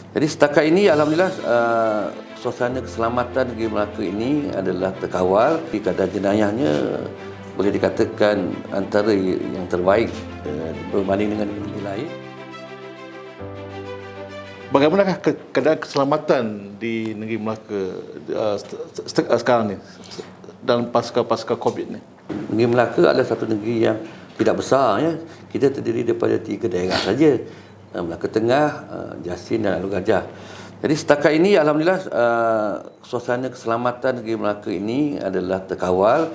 Jadi setakat ini alhamdulillah suasana keselamatan negeri Melaka ini adalah terkawal. Kadar jenayahnya boleh dikatakan antara yang terbaik berbanding dengan negeri lain. Bagaimanakah keadaan keselamatan di negeri Melaka sekarang ni dalam pasca COVID ni? Negeri Melaka adalah satu negeri yang tidak besar, ya. Kita terdiri daripada 3 daerah saja. Melaka Tengah, Jasin dan Alor Gajah. Jadi setakat ini alhamdulillah suasana keselamatan negeri Melaka ini adalah terkawal,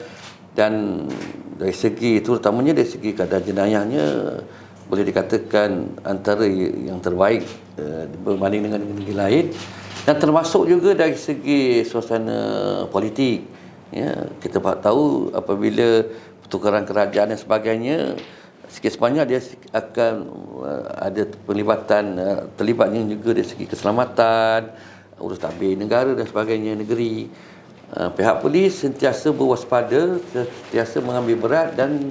dan dari segi terutamanya dari segi kadar jenayahnya boleh dikatakan antara yang terbaik berbanding dengan negeri lain, dan termasuk juga dari segi suasana politik. Ya, kita tahu apabila pertukaran kerajaan dan sebagainya, sikit sebanyak dia akan ada terlibatnya juga dari segi keselamatan, urus tabir negara dan sebagainya negeri. Pihak polis sentiasa berwaspada, sentiasa mengambil berat dan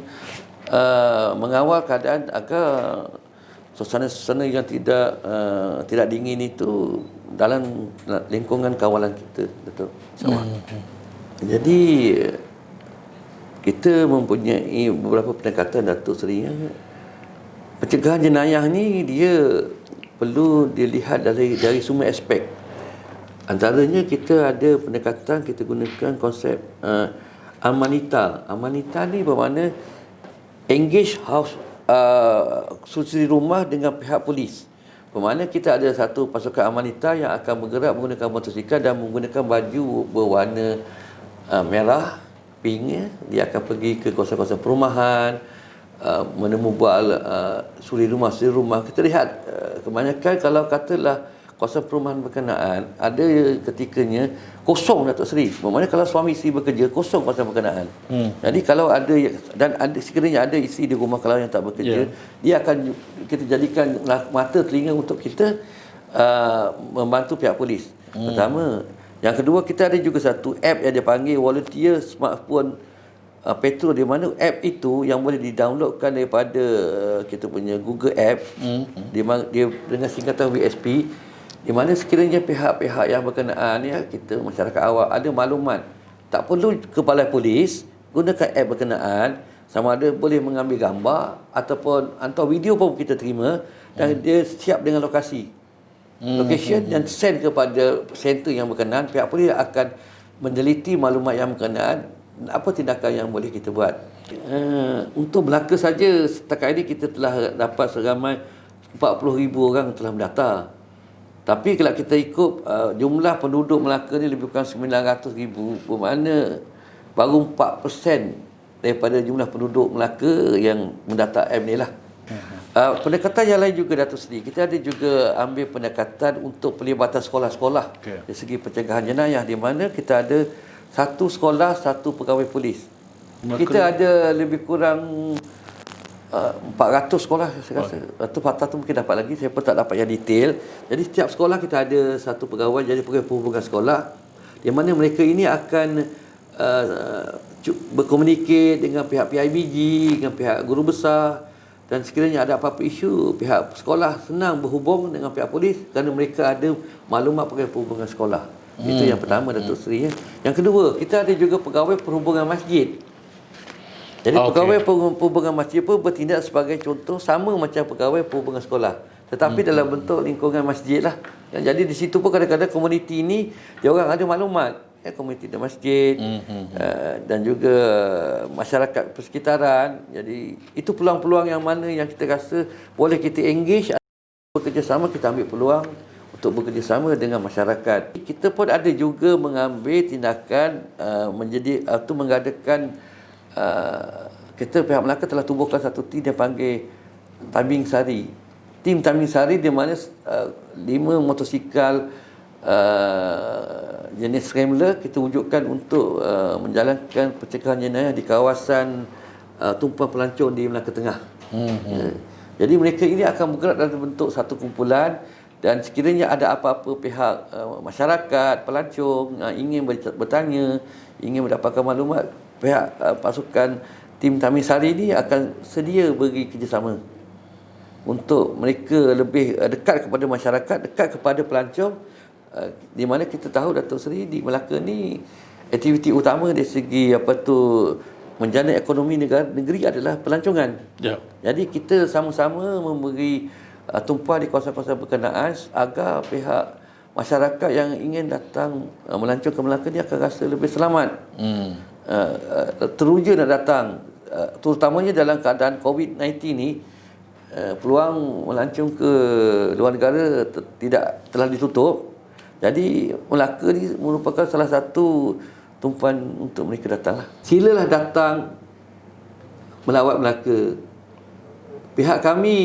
mengawal keadaan agar suasana-suasana yang tidak dingin itu dalam lingkungan kawalan kita, betul. Jadi kita mempunyai beberapa pendekatan, Datuk Seri. Pencegahan jenayah ni dia perlu dilihat dari semua aspek. Antaranya kita ada pendekatan, kita gunakan konsep Amanita. Amanita ni bermakna engage house susuri rumah dengan pihak polis. Bermakna kita ada satu pasukan Amanita yang akan bergerak menggunakan motosikal dan menggunakan baju berwarna merah, pink, ya. Dia akan pergi ke kawasan-kawasan perumahan, menemubual suri rumah. Kita lihat kebanyakan kalau katalah kawasan perumahan berkenaan ada ketikanya kosong, Datuk Seri. Bermakna kalau suami isteri bekerja, kosong kawasan berkenaan. Jadi kalau ada, dan ada sekiranya ada isteri di rumah kalau yang tak bekerja, dia akan kita jadikan mata telinga untuk kita membantu pihak polis. Pertama. Yang kedua, kita ada juga satu app yang dia panggil Volunteer Smartphone Patrol, di mana app itu yang boleh didownloadkan daripada kita punya Google App. Dia dengan singkatan WSP, di mana sekiranya pihak-pihak yang berkenaan, ya, kita masyarakat awam ada maklumat, tak perlu ke balai polis, gunakan app berkenaan, sama ada boleh mengambil gambar ataupun hantar video pun kita terima, dan dia siap dengan lokasi. Location dan send kepada center yang berkenaan. Pihak polis akan meneliti maklumat yang berkenaan, apa tindakan yang boleh kita buat. Untuk Melaka saja setakat ini kita telah dapat seramai 40,000 orang telah mendaftar. Tapi kalau kita ikut jumlah penduduk Melaka ni lebih kurang 900,000, bermakna baru 4% daripada jumlah penduduk Melaka yang mendaftar app ni lah. Pendekatan yang lain juga, Datuk Seri, kita ada juga ambil pendekatan untuk pelibatan sekolah-sekolah dari segi pencegahan jenayah, di mana kita ada satu sekolah, satu pegawai polis. Kita ada lebih kurang 400 sekolah, saya rasa. Atau 400 mungkin dapat lagi, saya pun tak dapat yang detail. Jadi setiap sekolah kita ada satu pegawai, jadi pegawai perhubungan sekolah, di mana mereka ini akan berkomunikasi dengan pihak PIBG, dengan pihak guru besar. Dan sekiranya ada apa-apa isu, pihak sekolah senang berhubung dengan pihak polis kerana mereka ada maklumat pegawai perhubungan sekolah. Itu yang pertama, Datuk Seri. Yang kedua, kita ada juga pegawai perhubungan masjid. Jadi pegawai perhubungan masjid pun bertindak sebagai contoh, sama macam pegawai perhubungan sekolah, tetapi dalam bentuk lingkungan masjid lah. Jadi di situ pun kadang-kadang komuniti ini dia orang ada maklumat, ya, komuniti di masjid dan juga masyarakat persekitaran. Jadi itu peluang-peluang yang mana yang kita rasa boleh kita engage, bekerjasama, kita ambil peluang untuk bekerjasama dengan masyarakat. Kita pun ada juga mengambil tindakan mengadakan kita pihak Melaka telah tubuhkan satu tim yang panggil Timing Sari. Tim Timing Sari di mana 5 motosikal jenis Scrambler kita wujudkan untuk menjalankan pencegahan jenayah di kawasan tumpuan pelancong di Melaka Tengah. Jadi mereka ini akan bergerak dalam bentuk satu kumpulan, dan sekiranya ada apa-apa pihak masyarakat, pelancong ingin bertanya, ingin mendapatkan maklumat, pihak pasukan tim Timing Sari ini akan sedia bagi kerjasama. untuk mereka lebih dekat kepada masyarakat, dekat kepada pelancong, di mana kita tahu Datuk Seri di Melaka ni aktiviti utama dari segi menjana ekonomi negeri adalah pelancongan. Ya. Jadi kita sama-sama memberi tumpah di kawasan-kawasan berkenaan agar pihak masyarakat yang ingin datang melancong ke Melaka ni akan rasa lebih selamat. Teruja nak datang, terutamanya dalam keadaan COVID-19 ni, peluang melancong ke luar negara telah ditutup. Jadi Melaka ni merupakan salah satu tumpuan untuk mereka datang. Silalah datang melawat Melaka. Pihak kami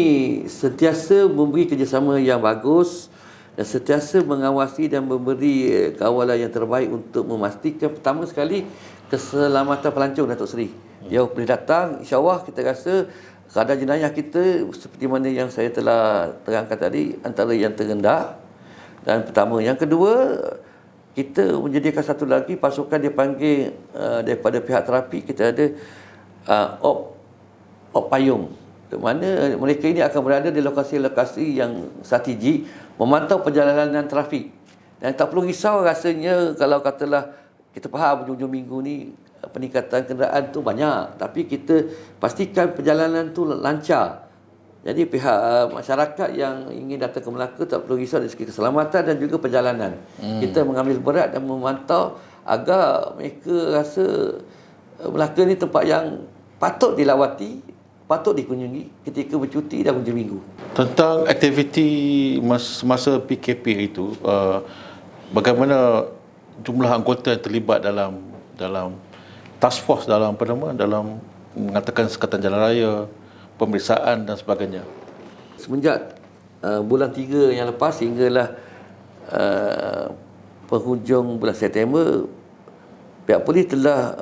sentiasa memberi kerjasama yang bagus dan sentiasa mengawasi dan memberi kawalan yang terbaik untuk memastikan pertama sekali keselamatan pelancong Datuk Seri. Dia boleh datang, insya-Allah kita rasa kadar jenayah kita seperti mana yang saya telah terangkan tadi, antara yang terendah. Dan pertama, yang kedua, kita menyediakan satu lagi pasukan dipanggil daripada pihak terapi. Kita ada op payung, di mana mereka ini akan berada di lokasi-lokasi yang strategik memantau perjalanan trafik. Dan tak perlu risau rasanya kalau katalah kita faham hujung-hujung minggu ni peningkatan kenderaan tu banyak, tapi kita pastikan perjalanan tu lancar. Jadi pihak masyarakat yang ingin datang ke Melaka tak perlu risau dari segi keselamatan dan juga perjalanan. Kita mengambil berat dan memantau agar mereka rasa Melaka ni tempat yang patut dilawati, patut dikunjungi ketika bercuti dan hujung minggu. Tentang aktiviti masa PKP itu, bagaimana jumlah anggota yang terlibat dalam task force dalam mengatakan sekatan jalan raya, pemeriksaan dan sebagainya? Semenjak bulan 3 yang lepas hinggalah penghujung bulan September, pihak polis telah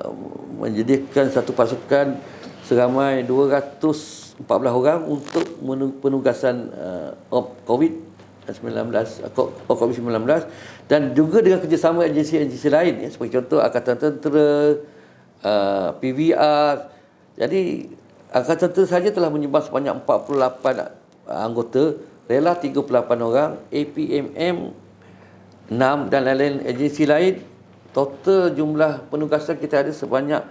menyediakan satu pasukan seramai 214 orang untuk penugasan COVID-19 dan juga dengan kerjasama agensi-agensi lain, seperti contoh Angkatan Tentera, PVR. Jadi Angkatan Tentera saja telah menyumbang sebanyak 48 anggota, rela 38 orang, APMM 6 dan lain-lain agensi lain. Total jumlah penugasan kita ada sebanyak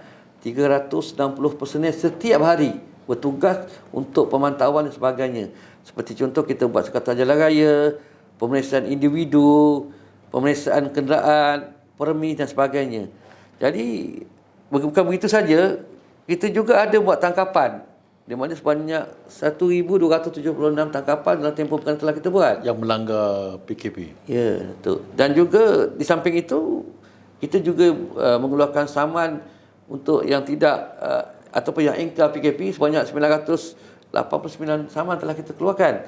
360 personel setiap hari bertugas untuk pemantauan dan sebagainya. Seperti contoh kita buat sekatan jalan raya, pemeriksaan individu, pemeriksaan kenderaan, permis dan sebagainya. Jadi bukan begitu saja, kita juga ada buat tangkapan, di mana sebanyak 1,276 tangkapan dalam tempoh pekan telah kita buat yang melanggar PKP. Ya, betul. Dan juga di samping itu, kita juga mengeluarkan saman untuk yang tidak ataupun yang ingkar PKP sebanyak 989 saman telah kita keluarkan.